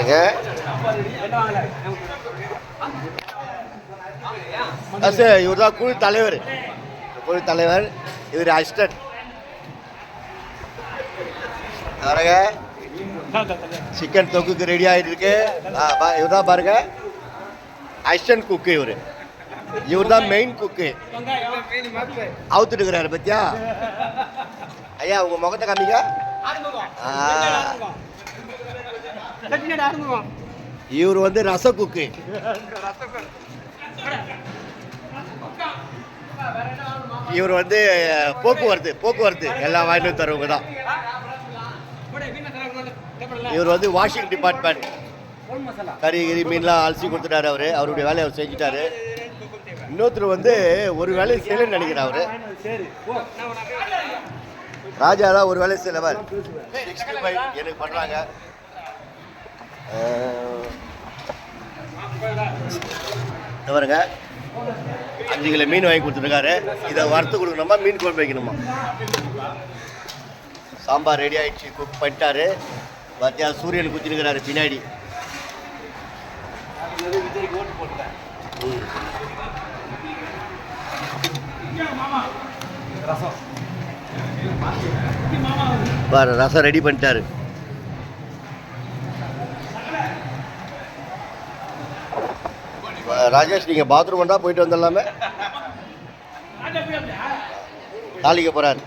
பாருங்க. இவர் தான் குழு தலைவர். குழு தலைவர் இவர் அசிஸ்டன்ட். பாருங்க சிக்கன் தொக்குக்கு ரெடி ஆகிட்டு இருக்கு. இவர் தான் பாருங்க அசிஸ்டன்ட் குக்கு. இவர் தான் மெயின் குக்கு. அவுத்துட்டு இருக்கிறாரு பத்தியா ஐயா? உங்க முகத்தை காமிங்க. இவர் வந்து ரச குக்கு. இவர் வந்து போக்குவரத்து எல்லாம் வாங்கிட்டு தருவங்க தான். இவர் வந்து வாஷிங் டிபார்ட்மெண்ட். கறி மீன்லாம் அலசி கொடுத்துட்டாரு. அவருடைய வேலையை அவர் செஞ்சுட்டாரு. இன்னொருத்தர் வந்து ஒரு வேலையை செய்யலன்னு நினைக்கிறார். அவரு ராஜா தான் ஒரு வேலையை செய்யலவர். 65 எனக்கு பண்றாங்க. பாருங்க 5 கிலோ மீன் வாங்கி கொடுத்துருக்காரு. இதை வறுத்து கொடுக்கணுமா மீன் குழம்பு வைக்கணுமா? சாம்பார் ரெடி ஆயிடுச்சு. குக் பண்ணிட்டாரு. பார்த்தியா சூரியன் குத்திருக்கிறாரு பின்னாடி. பாரு ரசம் ரெடி பண்ணிட்டாரு. ராஜேஷ் நீங்கள் பாத்ரூம் வந்தா போயிட்டு வந்துடலாமே. தாளிக்க போறாரு.